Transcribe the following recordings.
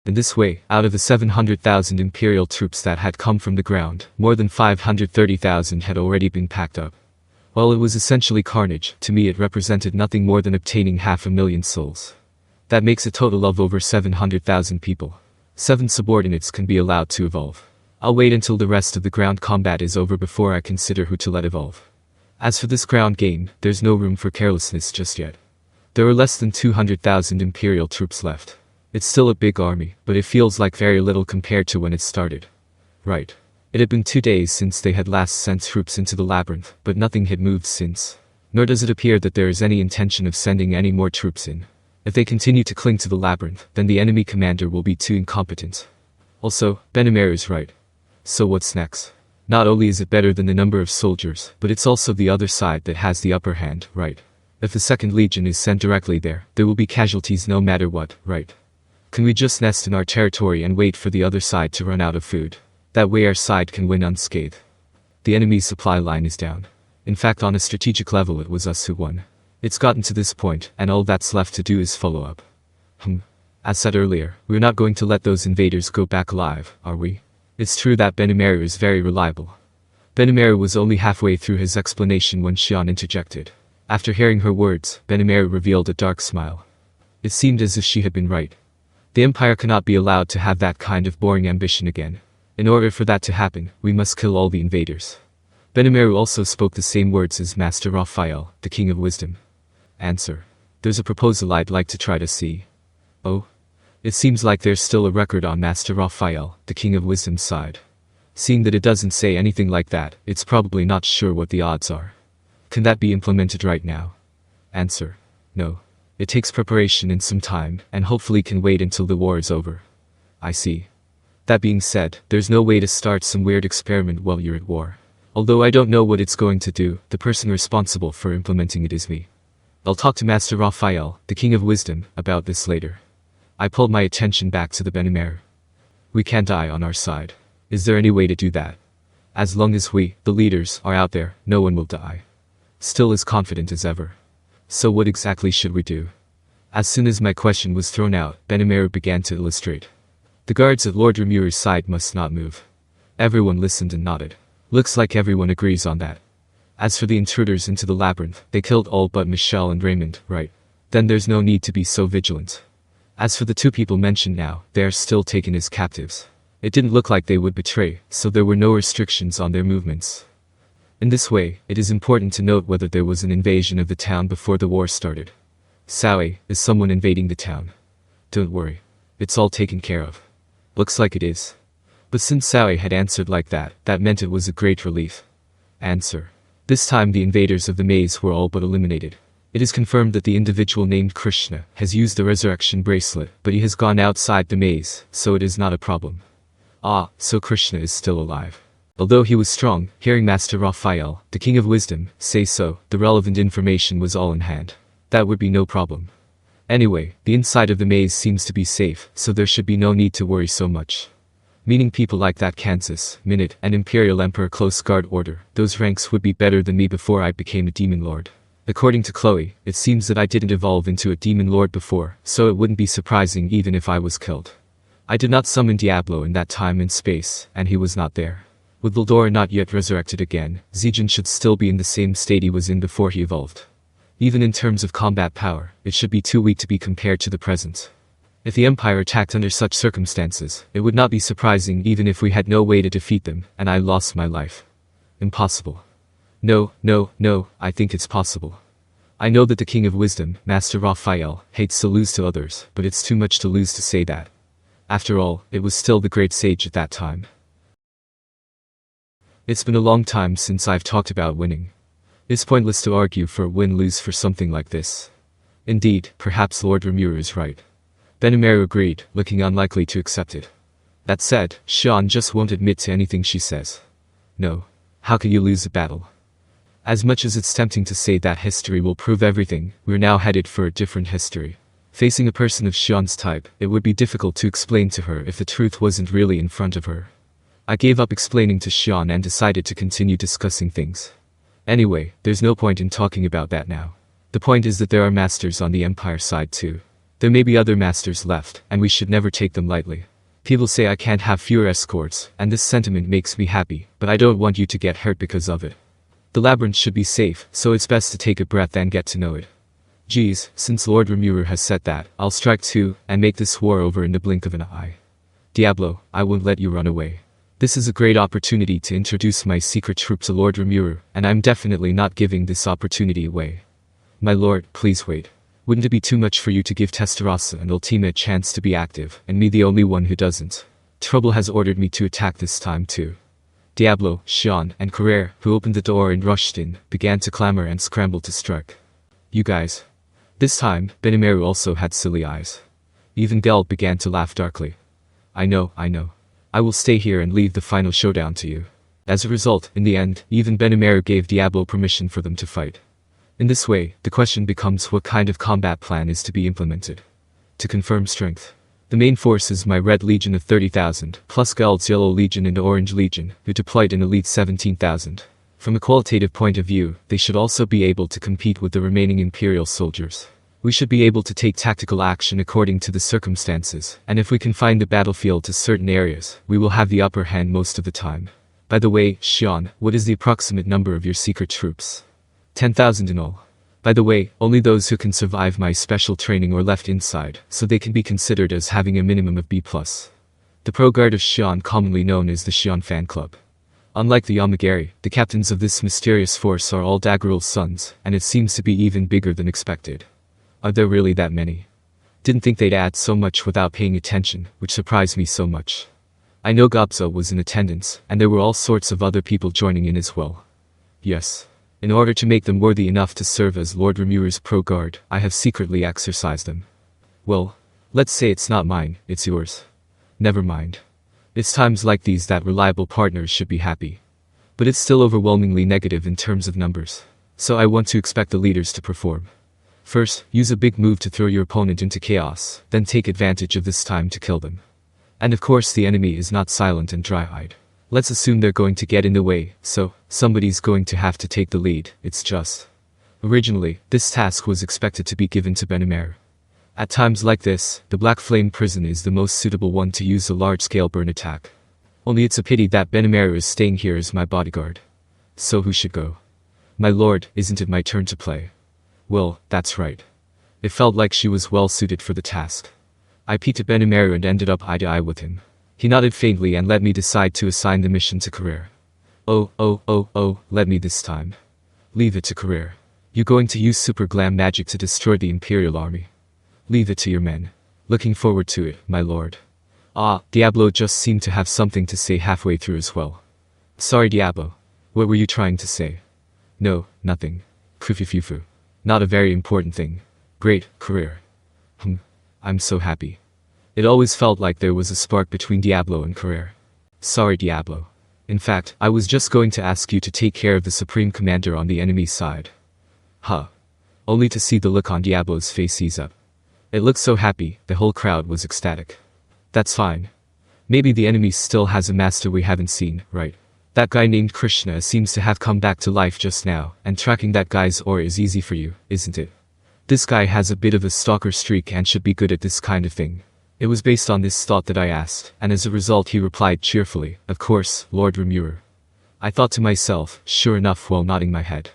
In this way, out of the 700,000 Imperial troops that had come from the ground, more than 530,000 had already been packed up. While it was essentially carnage, to me it represented nothing more than obtaining 500,000 souls. That makes a total of over 700,000 people. 7 subordinates can be allowed to evolve. I'll wait until the rest of the ground combat is over before I consider who to let evolve. As for this ground game, there's no room for carelessness just yet. There are less than 200,000 Imperial troops left. It's still a big army, but it feels like very little compared to when it started. Right. It had been 2 days since they had last sent troops into the labyrinth, but nothing had moved since. Nor does it appear that there is any intention of sending any more troops in. If they continue to cling to the labyrinth, then the enemy commander will be too incompetent. Also, Benimaru is right. So what's next? Not only is it better than the number of soldiers, but it's also the other side that has the upper hand, right? If the 2nd Legion is sent directly there will be casualties no matter what, right? Can we just nest in our territory and wait for the other side to run out of food? That way our side can win unscathed. The enemy's supply line is down. In fact, on a strategic level it was us who won. It's gotten to this point, and all that's left to do is follow up. As said earlier, we're not going to let those invaders go back alive, are we? It's true that Benimaru is very reliable. Benimaru was only halfway through his explanation when Xian interjected. After hearing her words, Benimaru revealed a dark smile. It seemed as if she had been right. The Empire cannot be allowed to have that kind of boring ambition again. In order for that to happen, we must kill all the invaders. Benimaru also spoke the same words as Master Raphael, the King of Wisdom. Answer. There's a proposal I'd like to try to see. Oh? It seems like there's still a record on Master Raphael, the King of Wisdom's side. Seeing that it doesn't say anything like that, it's probably not sure what the odds are. Can that be implemented right now? Answer. No. It takes preparation and some time, and hopefully can wait until the war is over. I see. That being said, there's no way to start some weird experiment while you're at war. Although I don't know what it's going to do, the person responsible for implementing it is me. I'll talk to Master Raphael, the King of Wisdom, about this later. I pulled my attention back to the Benimaru. We can't die on our side. Is there any way to do that? As long as we, the leaders, are out there, no one will die. Still as confident as ever. So what exactly should we do? As soon as my question was thrown out, Benimaru began to illustrate. The guards at Lord Rimuru's side must not move. Everyone listened and nodded. Looks like everyone agrees on that. As for the intruders into the labyrinth, they killed all but Michelle and Raymond, right? Then there's no need to be so vigilant. As for the 2 people mentioned now, they are still taken as captives. It didn't look like they would betray, so there were no restrictions on their movements. In this way, it is important to note whether there was an invasion of the town before the war started. Saoi, is someone invading the town? Don't worry. It's all taken care of. Looks like it is. But since Saoi had answered like that, that meant it was a great relief. Answer. This time the invaders of the maze were all but eliminated. It is confirmed that the individual named Krishna has used the resurrection bracelet, but he has gone outside the maze, so it is not a problem. Ah, so Krishna is still alive. Although he was strong, hearing Master Raphael, the King of Wisdom, say so, the relevant information was all in hand. That would be no problem. Anyway, the inside of the maze seems to be safe, so there should be no need to worry so much. Meaning people like that Kansas, Minute, and Imperial Emperor Close Guard Order, those ranks would be better than me before I became a Demon Lord. According to Chloe, it seems that I didn't evolve into a Demon Lord before, so it wouldn't be surprising even if I was killed. I did not summon Diablo in that time and space, and he was not there. With Valdora not yet resurrected again, Zegion should still be in the same state he was in before he evolved. Even in terms of combat power, it should be too weak to be compared to the present. If the Empire attacked under such circumstances, it would not be surprising even if we had no way to defeat them, and I lost my life. Impossible. No, I think it's possible. I know that the King of Wisdom, Master Raphael, hates to lose to others, but it's too much to lose to say that. After all, it was still the great sage at that time. It's been a long time since I've talked about winning. It's pointless to argue for a win-lose for something like this. Indeed, perhaps Lord Rimuru is right. Benimaru agreed, looking unlikely to accept it. That said, Xian just won't admit to anything she says. No. How can you lose a battle? As much as it's tempting to say that history will prove everything, we're now headed for a different history. Facing a person of Xian's type, it would be difficult to explain to her if the truth wasn't really in front of her. I gave up explaining to Xian and decided to continue discussing things. Anyway, there's no point in talking about that now. The point is that there are masters on the Empire side too. There may be other masters left, and we should never take them lightly. People say I can't have fewer escorts, and this sentiment makes me happy, but I don't want you to get hurt because of it. The labyrinth should be safe, so it's best to take a breath and get to know it. Geez, since Lord Rimuru has said that, I'll strike too, and make this war over in the blink of an eye. Diablo, I won't let you run away. This is a great opportunity to introduce my secret troop to Lord Rimuru, and I'm definitely not giving this opportunity away. My lord, please wait. Wouldn't it be too much for you to give Tensura and Ultima a chance to be active, and me the only one who doesn't? Trouble has ordered me to attack this time too. Diablo, Xion, and Carrere, who opened the door and rushed in, began to clamor and scramble to strike. You guys. This time, Benimaru also had silly eyes. Even Geld began to laugh darkly. I know. I will stay here and leave the final showdown to you. As a result, in the end, even Benimaru gave Diablo permission for them to fight. In this way, the question becomes what kind of combat plan is to be implemented. To confirm strength. The main force is my Red Legion of 30,000, plus Geld's Yellow Legion and Orange Legion, who deployed an elite 17,000. From a qualitative point of view, they should also be able to compete with the remaining Imperial soldiers. We should be able to take tactical action according to the circumstances, and if we confine the battlefield to certain areas, we will have the upper hand most of the time. By the way, Xion, what is the approximate number of your secret troops? 10,000 in all. By the way, only those who can survive my special training are left inside, so they can be considered as having a minimum of B+. The pro guard of Xion, commonly known as the Xion fan club. Unlike the Yamagari, the captains of this mysterious force are all Daggerul's sons, and it seems to be even bigger than expected. Are there really that many? Didn't think they'd add so much without paying attention, which surprised me so much. I know Gobzo was in attendance, and there were all sorts of other people joining in as well. Yes. In order to make them worthy enough to serve as Lord Rimuru's pro guard, I have secretly exercised them. Well, let's say it's not mine, it's yours. Never mind. It's times like these that reliable partners should be happy. But it's still overwhelmingly negative in terms of numbers. So I want to expect the leaders to perform. First, use a big move to throw your opponent into chaos, then take advantage of this time to kill them. And of course the enemy is not silent and dry-eyed. Let's assume they're going to get in the way, so somebody's going to have to take the lead, it's just. Originally, this task was expected to be given to Benimaru. At times like this, the Black Flame Prison is the most suitable one to use a large-scale burn attack. Only it's a pity that Benimaru is staying here as my bodyguard. So who should go? My lord, isn't it my turn to play? Well, that's right. It felt like she was well suited for the task. I peeked at Benimaru and ended up eye to eye with him. He nodded faintly and let me decide to assign the mission to Carrere. Oh, let me this time. Leave it to Carrere. You going to use super glam magic to destroy the Imperial army? Leave it to your men. Looking forward to it, my lord. Ah, Diablo just seemed to have something to say halfway through as well. Sorry Diablo. What were you trying to say? No, nothing. Fufu. Not a very important thing. Great, Carrere. I'm so happy. It always felt like there was a spark between Diablo and Carrere. Sorry Diablo. In fact, I was just going to ask you to take care of the Supreme Commander on the enemy's side. Huh. Only to see the look on Diablo's face ease up. It looked so happy, the whole crowd was ecstatic. That's fine. Maybe the enemy still has a master we haven't seen, right? That guy named Krishna seems to have come back to life just now, and tracking that guy's aura is easy for you, isn't it? This guy has a bit of a stalker streak and should be good at this kind of thing. It was based on this thought that I asked, and as a result he replied cheerfully, of course, Lord Rimuru. I thought to myself, sure enough, while nodding my head.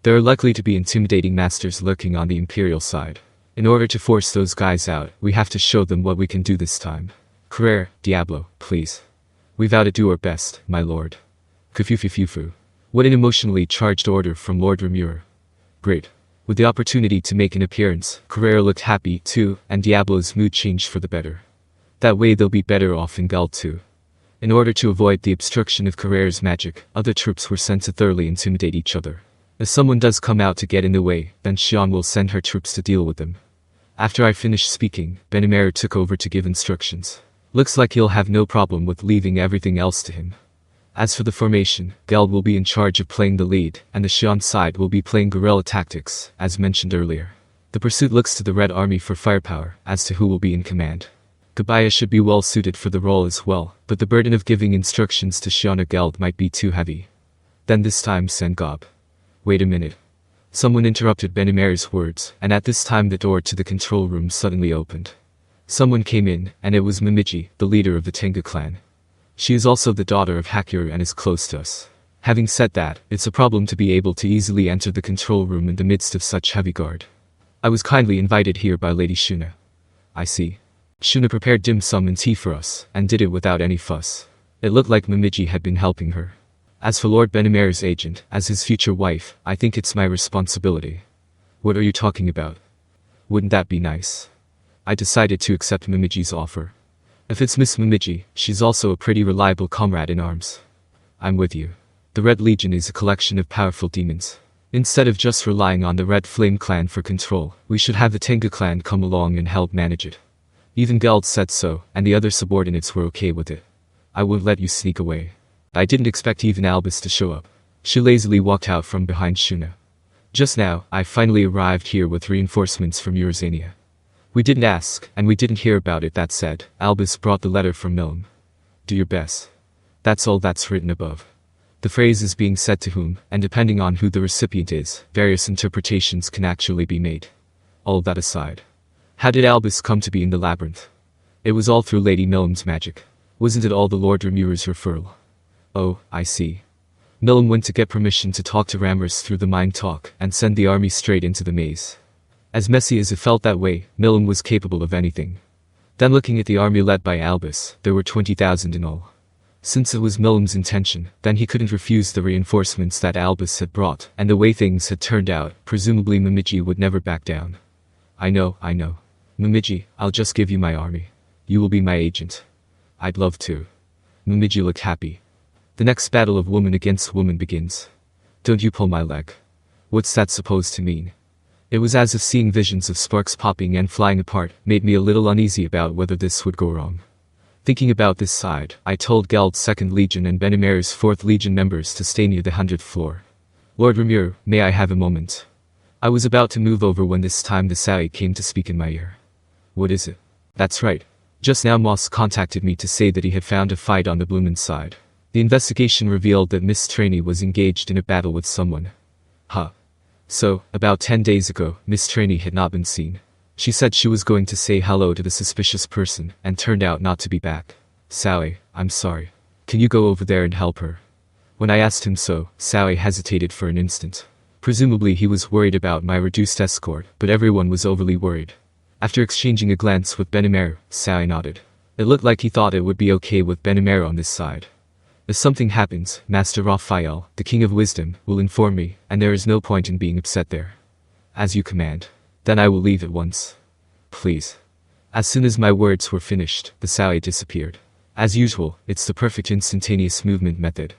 There are likely to be intimidating masters lurking on the Imperial side. In order to force those guys out, we have to show them what we can do this time. Carrere, Diablo, please. We vow to do our best, my lord. Kufufufufu. What an emotionally charged order from Lord Rimuru. Great. With the opportunity to make an appearance, Carrere looked happy too, and Diablo's mood changed for the better. That way they'll be better off in Geld too. In order to avoid the obstruction of Carrere's magic, other troops were sent to thoroughly intimidate each other. If someone does come out to get in the way, then Xion will send her troops to deal with them. After I finished speaking, Benimaru took over to give instructions. Looks like he'll have no problem with leaving everything else to him. As for the formation, Geld will be in charge of playing the lead, and the Xion side will be playing guerrilla tactics, as mentioned earlier. The pursuit looks to the Red Army for firepower, as to who will be in command. Kabaya should be well suited for the role as well, but the burden of giving instructions to Xion or Geld might be too heavy. Then this time send Gob. Wait a minute. Someone interrupted Benimaru's words, and at this time the door to the control room suddenly opened. Someone came in, and it was Momiji, the leader of the Tengu clan. She is also the daughter of Hakiru and is close to us. Having said that, it's a problem to be able to easily enter the control room in the midst of such heavy guard. I was kindly invited here by Lady Shuna. I see. Shuna prepared dim sum and tea for us, and did it without any fuss. It looked like Momiji had been helping her. As for Lord Benimaru's agent, as his future wife, I think it's my responsibility. What are you talking about? Wouldn't that be nice? I decided to accept Momiji's offer. If it's Miss Momiji, she's also a pretty reliable comrade in arms. I'm with you. The Red Legion is a collection of powerful demons. Instead of just relying on the Red Flame clan for control, we should have the Tengu clan come along and help manage it. Even Geld said so, and the other subordinates were okay with it. I won't let you sneak away. I didn't expect even Albus to show up. She lazily walked out from behind Shuna. Just now, I finally arrived here with reinforcements from Eurzania. We didn't ask, and we didn't hear about it. That said, Albus brought the letter from Milm. Do your best. That's all that's written above. The phrase is being said to whom, and depending on who the recipient is, various interpretations can actually be made. All that aside. How did Albus come to be in the labyrinth? It was all through Lady Milm's magic. Wasn't it all the Lord Rimuru's referral? Oh, I see. Milm went to get permission to talk to Ramrus through the mind talk, and send the army straight into the maze. As messy as it felt that way, Milm was capable of anything. Then looking at the army led by Albus, there were 20,000 in all. Since it was Milm's intention, then he couldn't refuse the reinforcements that Albus had brought, and the way things had turned out, presumably Momiji would never back down. I know. Momiji, I'll just give you my army. You will be my agent. I'd love to. Momiji looked happy. The next battle of woman against woman begins. Don't you pull my leg. What's that supposed to mean? It was as if seeing visions of sparks popping and flying apart made me a little uneasy about whether this would go wrong. Thinking about this side, I told Geld's 2nd Legion and Benimaru's 4th Legion members to stay near the 100th floor. Lord Rimuru, may I have a moment? I was about to move over when this time the Sai came to speak in my ear. What is it? That's right. Just now Moss contacted me to say that he had found a fight on the Blumen side. The investigation revealed that Miss Trainee was engaged in a battle with someone. Huh. So, about 10 days ago, Miss Trainee had not been seen. She said she was going to say hello to the suspicious person, and turned out not to be back. Sally, I'm sorry. Can you go over there and help her? When I asked him so, Sally hesitated for an instant. Presumably he was worried about my reduced escort, but everyone was overly worried. After exchanging a glance with Benimaru, Sally nodded. It looked like he thought it would be okay with Benimaru on this side. If something happens, Master Raphael, the King of Wisdom, will inform me, and there is no point in being upset there. As you command. Then I will leave at once. Please. As soon as my words were finished, the Sally disappeared. As usual, it's the perfect instantaneous movement method.